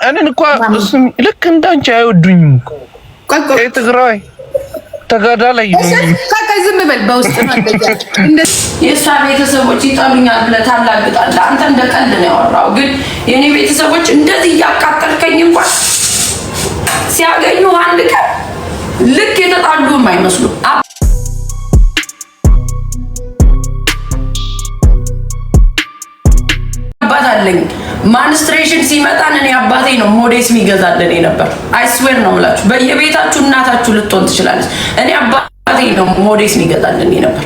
እኔን እኮ ልክ እንዳንቺ አይወዱኝም እኮ ትግራይ ተጋዳላይ ነው። ዝም በል በውስጥ ነው እንደዚህ የእሷ ቤተሰቦች ይጠሉኛል ብለህ ታላግጣለህ። አንተ እንደ ቀልድ ነው ያወራው፣ ግን የኔ ቤተሰቦች እንደዚህ እያቃጠልከኝ እንኳን ሲያገኙ አንድ ቀን ልክ የተጣሉ የማይመስሉ አባት አለኝ። ማንስትሬሽን ሲመጣን እኔ አባቴ ነው ሞዴስ የሚገዛልን ነበር። አይስዌር ነው የምላችሁ። በየቤታችሁ እናታችሁ ልትሆን ትችላለች። እኔ አባቴ ነው ሞዴስ የሚገዛልን ነበር።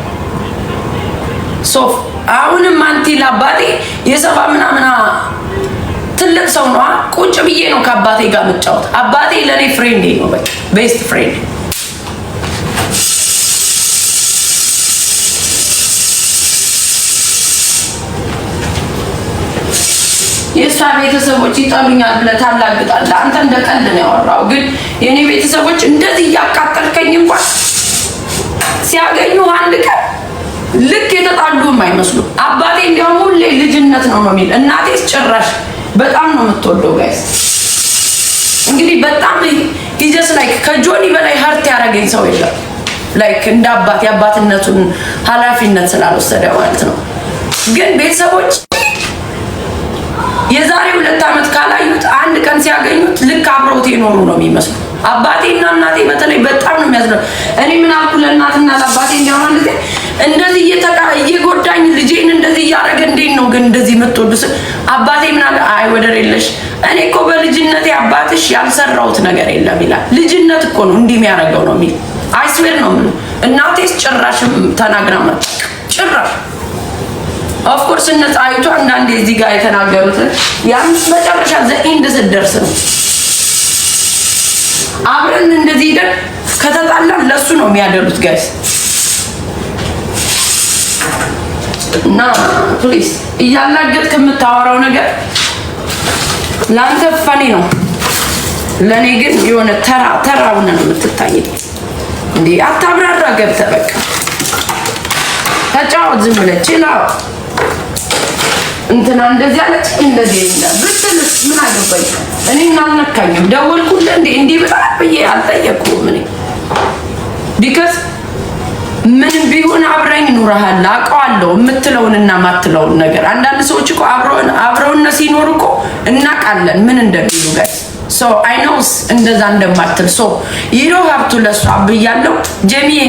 ሶፍ አሁንም አንቲ ለአባቴ የሰባ ምናምን ትልቅ ሰው ነው። ቁጭ ብዬ ነው ከአባቴ ጋር የምጫወት። አባቴ ለኔ ፍሬንዴ ነው፣ በቃ ቤስት ፍሬንድ። የእሷ ቤተሰቦች ይጠሉኛል ብለህ ታላግጣለህ። አንተ እንደ ቀልድ ነው ያወራው፣ ግን የኔ ቤተሰቦች እንደዚህ እያቃጠልከኝ እንኳን ሲያገኙ አንድ ቀን ልክ የተጣሉ የማይመስሉ አባቴ እንዲያውም ሁሌ ልጅነት ነው የሚል፣ እናቴስ ጭራሽ በጣም ነው የምትወደው። ጋይስ እንግዲህ በጣም ኢጀስ ላይክ ከጆኒ በላይ ሀርት ያደረገኝ ሰው የለም። ላይክ እንደ አባት የአባትነቱን ኃላፊነት ስላልወሰደ ማለት ነው። ግን ቤተሰቦች የዛሬ 2 ዓመት ካላዩት አንድ ቀን ሲያገኙት ልክ አብረውት የኖሩ ነው የሚመስሉ። አባቴና እናቴ በተለይ በጣም ነው የሚያዝነው። እኔ ምን አልኩ ለእናትና ለአባቴ እንዲያውም አንድ ጊዜ እንደዚህ እየጎዳኝ ልጄን እንደዚህ እያደረገ እንዴት ነው ግን እንደዚህ የምትወዱስ? አባቴ ምን አለ፣ አይ ወደር የለሽ እኔ እኮ በልጅነቴ አባትሽ ያልሰራሁት ነገር የለም ይላል። ልጅነት እኮ ነው እንዲህ የሚያደርገው ነው የሚል አይስዌር ነው ምን እናቴስ ጭራሽም ተናግራ መጣ ጭራሽ ኦፍ ኮርስ እነ ጻይቱ አንዳንዴ እዚህ ጋር የተናገሩት ያን መጨረሻ ዘኢንድ ስትደርስ ነው አብረን እንደዚህ ሄደን ከተጣላን ለሱ ነው የሚያደሉት ጋይስ። እና ፕሊዝ እያላገጥክ የምታወራው ነገር ለአንተ ፈኒ ነው፣ ለእኔ ግን የሆነ ተራ ሆነ ነው የምትታይ። እንዴ አታብራራ፣ ገብተህ በቃ ተጫወት፣ ዝም ብለህ ችላ። እንትና እንደዚህ አለች እንደዚህ ብትልስ ምን አገባኝ? እኔ አልነካኝም። ደወልኩልህ እንዴ በጣም ብዬ አልጠየቅኩም። እኔ ቢካዝ ምንም ቢሆን አብረኝ ኑረሃል፣ አውቀዋለሁ የምትለውንና ማትለውን ነገር። አንዳንድ ሰዎች እኮ አብረውና ሲኖሩ እኮ እናውቃለን ምን እንደሚሉ ጋር ሶ አይ ኖውስ እንደዛ እንደማትል ሶ ይሮ ሀብቱ ለሷ ብያለሁ፣ ጀሚዬ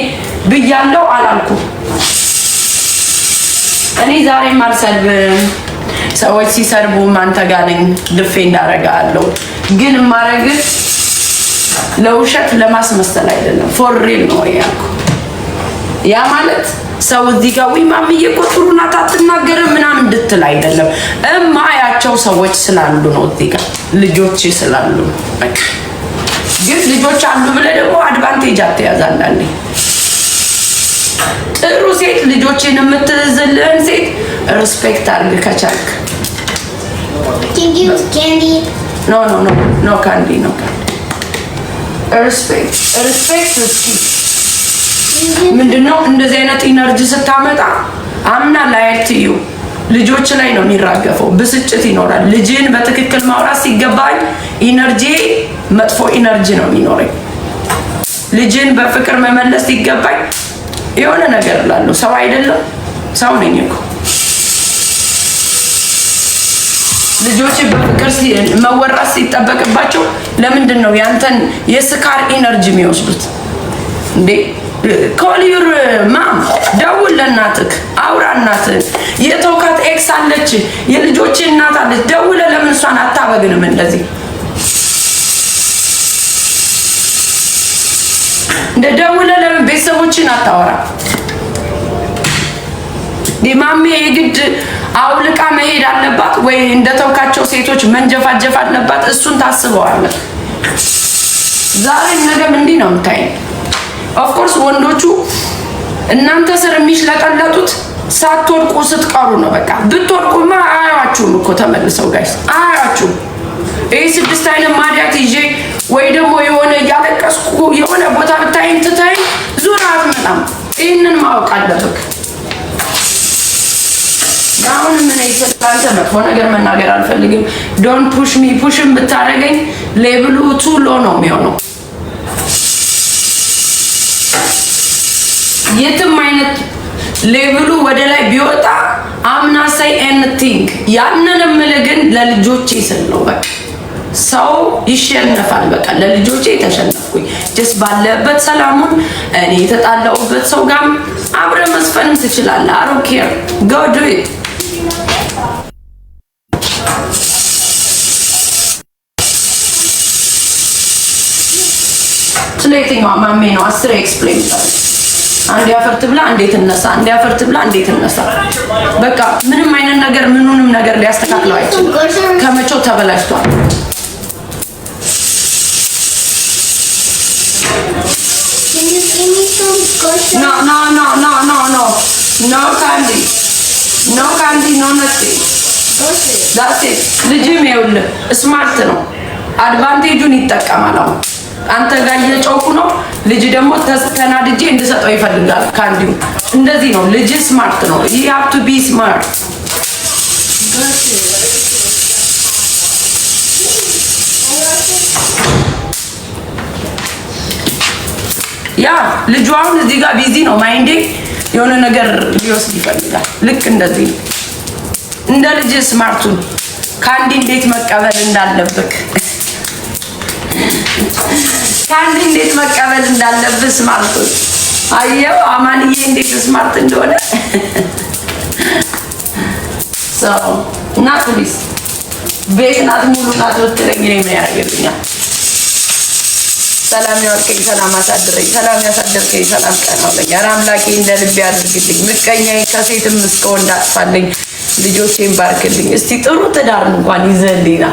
ብያለሁ አላልኩም። እኔ ዛሬ ማርሰልብም ሰዎች ሲሰርቡ ማንተ ጋር ነኝ ድፌ እንዳረጋለሁ፣ ግን ማረግ ለውሸት ለማስመሰል አይደለም፣ ፎር ሪል ነው ያልኩ። ያ ማለት ሰው እዚህ ጋር ወይ ማምዬ ቆጥሩና ታትናገርም ምናምን እንድትል አይደለም። እማያቸው ሰዎች ስላሉ ነው፣ እዚህ ጋር ልጆች ስላሉ ነው። በቃ ግን ልጆች አሉ ብለህ ደግሞ አድቫንቴጅ አትያዛለህ። ጥሩ ሴት ልጆችን የምትዝልህን ሴት ሪስፔክት አድርግ ከቻልክ። ኖ ካንዲ ሪስፔክት እስኪ ምንድነው እንደዚህ አይነት ኢነርጂ ስታመጣ አምና ላይት ዩ ልጆች ላይ ነው የሚራገፈው። ብስጭት ይኖራል። ልጅን በትክክል ማውራት ሲገባኝ ኢነርጂ መጥፎ ኢነርጂ ነው የሚኖረኝ። ልጅን በፍቅር መመለስ ሲገባኝ የሆነ ነገር ላለው ሰው አይደለም ሰው ነኝ እኮ። ልጆች በፍቅር መወራት ሲጠበቅባቸው ለምንድን ነው ያንተን የስካር ኢነርጂ የሚወስዱት እንዴ? ኮል ዩር ማም፣ ደውል ለእናትህ፣ አውራ እናትህ። የተውካት ኤክስ አለች፣ የልጆች እናት አለች፣ ደውለ ለምን እሷን አታበግንም? እንደዚህ እንደ ደውለ ለምን ቤተሰቦችን አታወራ? ማሜ የግድ አውልቃ መሄድ አለባት ወይ እንደተውካቸው ሴቶች መንጀፋጀፍ አለባት? እሱን ታስበዋለህ። ዛሬ ነገም እንዲህ ነው የምታየው። ኦፍ ኮርስ ወንዶቹ እናንተ ስር የሚሽለጠለጡት ሳትወድቁ ስትቀሩ ነው። በቃ ብትወድቁማ አያዋችሁም እኮ ተመልሰው ጋይስ አያዋችሁም። ይሄ 6 አይነት ማዲያት ይዤ ወይ ደግሞ የሆነ እያለቀስኩ የሆነ ቦታ ብታይን ትታይ ዙራ አትመጣም። ይህንን ማወቅ አለብህ አሁን ምን ይሰጣንተ መጥፎ ነገር መናገር አልፈልግም። ዶንት ፑሽ ሚ ፑሽም ብታረገኝ ሌቭሉ ቱ ሎ ነው የሚሆነው። የትም አይነት ሌቭሉ ወደ ላይ ቢወጣ አምና ሳይ ኤኒቲንግ ያንን ምልግን ለልጆቼ ስል ነው። በቃ ሰው ይሸነፋል። በቃ ለልጆቼ ተሸነፍኩኝ። ጀስ ባለበት ሰላሙን እኔ የተጣላሁበት ሰው ጋር አብረ መስፈንም ትችላለህ። I don't care. Go do it. ስለየትኛው ማሜ ነው 10 ኤክስፕሌን ይላል። አንዴ አፈርት ብላ እንዴት እነሳ፣ አንዴ አፈርት ብላ እንዴት እነሳ። በቃ ምንም አይነት ነገር ምኑንም ነገር ሊያስተካክለው አይችልም። ከመቼው ተበላሽቷል። No candy. No candy, no nothing. That's it. ልጅም ይኸውልህ ስማርት ነው። አድቫንቴጁን ይጠቀማል። አሁን አንተ ጋር እየጮኩ ነው። ልጅ ደግሞ ተናድጄ እንድሰጠው ይፈልጋል። ካንዲው እንደዚህ ነው። ልጅ ስማርት ነው። you have to be smart. ያ ልጅ አሁን እዚህ ጋር ቢዚ ነው። ማይንዴ የሆነ ነገር ሊወስድ ይፈልጋል። ልክ እንደዚህ እንደ ልጅ ስማርቱን ካንዲ እንዴት መቀበል እንዳለብህ ካንዲ እንዴት መቀበል እንዳለብህ ስማርቱን አየው። አማንዬ እንዴት ስማርት እንደሆነ እና ፕሊዝ ቤት ናት ሙሉ ናት ብትለኝ እኔ ምን ያደርግልኛል? ሰላም ያወርቀኝ፣ ሰላም አሳድረኝ፣ ሰላም ያሳድርከኝ፣ ሰላም ቀናውለኝ። ኧረ አምላኬ እንደ ልቤ አድርግልኝ። ምቀኛዬ ከሴትም እስከ ወንድ አጥፋልኝ። ልጆቼን ባርክልኝ። እስቲ ጥሩ ትዳር እንኳን ይዘህልኝና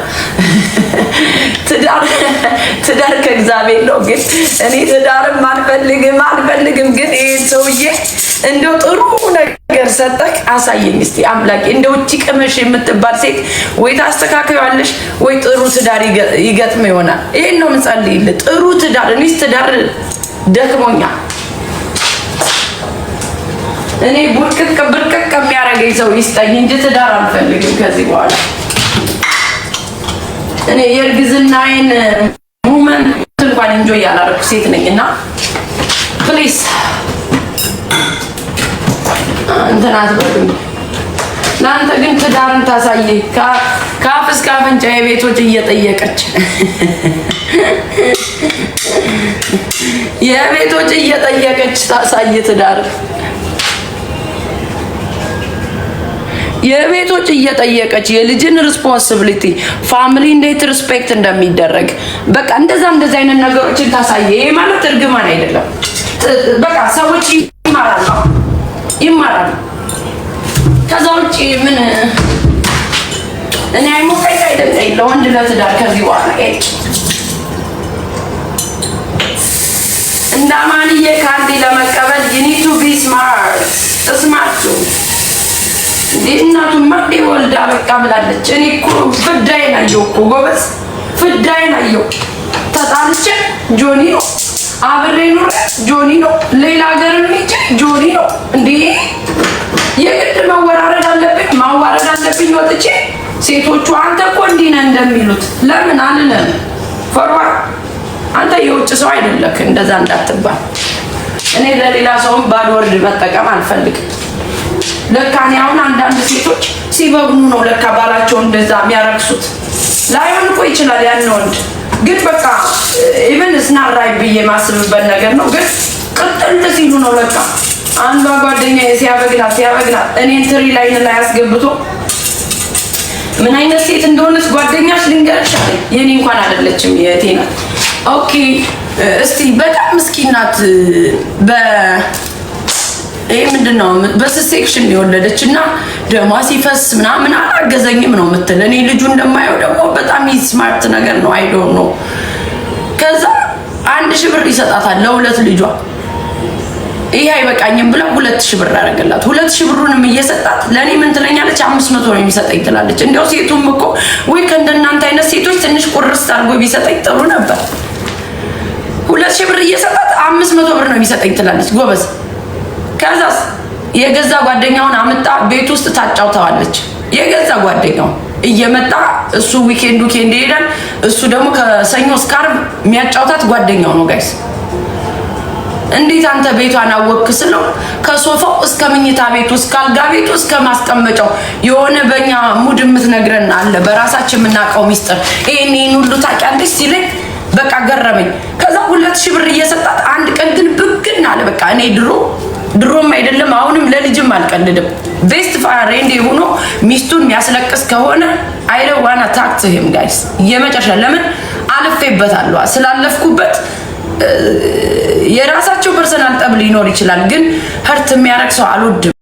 ትዳር ከእግዚአብሔር ነው። ግን እኔ ትዳርም አልፈልግም። ግን ይሄ ሰውዬ እንደው ጥሩ ነገር ሰጠክ አሳየኝ እስቲ አምላኬ። እንደው እቺ ቅመሽ የምትባል ሴት ወይ ታስተካክያለሽ ወይ ጥሩ ትዳር ይገጥም ይሆናል። ይሄን ነው የምጸልይልህ። ጥሩ ትዳር እኔስ ትዳር ደክሞኛል። እኔ ብርቅቅ የሚያደርገኝ ሰው ይስጠኝ እንጂ ትዳር አልፈልግም ከዚህ በኋላ። እኔ የእርግዝናዬን ሙመንት እንኳን እንጆይ ያላደረኩ ሴት ነኝና ፕሊዝ እንትን አትበሉኝ። ለአንተ ግን ትዳርን ታሳየ ከአፍ እስከ አፍንጫ የቤቶች እየጠየቀች የቤቶች እየጠየቀች ታሳየ ትዳር የቤቶች እየጠየቀች የልጅን ሪስፖንሲቢሊቲ ፋሚሊ እንዴት ሪስፔክት እንደሚደረግ በቃ እንደዛ አይነት ነገሮችን ታሳየ። ይሄ ማለት እርግማን አይደለም። በቃ ሰዎች ይማራሉ። ከዛ ውጪ ምን እኔ አይሞቀኝ አይደለም ለወንድ ለትዳር ከዚህ በኋላ እንዳማንዬ ካንዲ ለመቀበል you need to be smart እናቱማ ወልዳ በቃ ብላለች። እኔ እኮ ፍዳዬን አየሁ እኮ ጎበዝ፣ ፍዳዬን አየሁ። ተጣልቼ ጆኒ ነው፣ አብሬ ኑሬ ጆኒ ነው፣ ሌላ ሀገር እንሂድ ጆኒ ነው። እንዴ የግድ ማዋረድ አለብኝ ወጥቼ ሴቶቹ አንተ እኮ እንዲህ ነህ እንደሚሉት ለምን አልለም። ፈርዋ አንተ የውጭ ሰው አይደለክ እንደዛ እንዳትባል። እኔ ለሌላ ሰውም ባድ ወርድ መጠቀም አልፈልግም። ለካ እኔ አሁን አንዳንድ ሴቶች ሲበግኑ ነው ለካ ባላቸው እንደዛ የሚያረክሱት። ላይሆን እኮ ይችላል ያን ወንድ ግን በቃ ኢቭን እስና ራይ ብዬ ማስብበት ነገር ነው። ግን ቅጥል ሲሉ ነው ለካ አንዷ ጓደኛዬ ሲያበግናት እኔን ትሪ ላይ አስገብቶ ምን አይነት ሴት እንደሆነች ጓደኛሽ ልንገርሽ አለኝ። የኔ እንኳን አይደለችም የእቴ ናት። ኦኬ እስቲ በጣም ምስኪን ናት። ይሄ ምንድነው በሴክሽን የወለደች እና ደሟ ሲፈስ ምናምን አላገዘኝም ነው የምትል። እኔ ልጁ እንደማየው ደግሞ በጣም ስማርት ነገር ነው። አይ ዶንት ኖ። ከዛ 1000 ብር ይሰጣታል ለሁለት ልጇ። ይሄ አይበቃኝም ብላ 2000 ብር አደረገላት። 2000 ብሩንም እየሰጣት ለኔ ምን ትለኛለች? 500 ነው የሚሰጠኝ ትላለች። እንደው ሴቱም እኮ ወይ ከእንደናንተ አይነት ሴቶች ትንሽ ቁርስ አድርጎ ቢሰጠኝ ጥሩ ነበር። 2000 ብር እየሰጣት 500 ብር ነው የሚሰጠኝ ትላለች። ጎበዝ። ከዛስ የገዛ ጓደኛውን አመጣ ቤት ውስጥ ታጫውተዋለች። የገዛ ጓደኛው እየመጣ እሱ ዊኬንድ ይሄዳል። እሱ ደግሞ ከሰኞ እስከ ዓርብ የሚያጫውታት ጓደኛው ነው ጋይስ። እንዴት አንተ ቤቷን አወቅክ ስለው ከሶፋው እስከ መኝታ ቤቱ እስከ አልጋ ቤቱ እስከ ማስቀመጫው የሆነ በእኛ ሙድ የምትነግረን አለ፣ በራሳችን የምናውቀው ሚስጥር ይሄን ሁሉ ታውቂያለሽ ሲለኝ በቃ ገረመኝ። ከዛ 2000 ብር እየሰጣት አንድ ቀን ግን ብግና አለ። በቃ እኔ ድሮም አይደለም አሁንም ለልጅም አልቀልድም። ቤስት ፍሬንድ ሆኖ ሚስቱን የሚያስለቅስ ከሆነ አይደዋና ታክት ሂም ጋይስ። የመጨረሻ ለምን አልፌበታለሁ ስላለፍኩበት የራሳቸው ፐርሰናል ጠብ ሊኖር ይችላል፣ ግን ሀርት የሚያረግ ሰው አልወድም።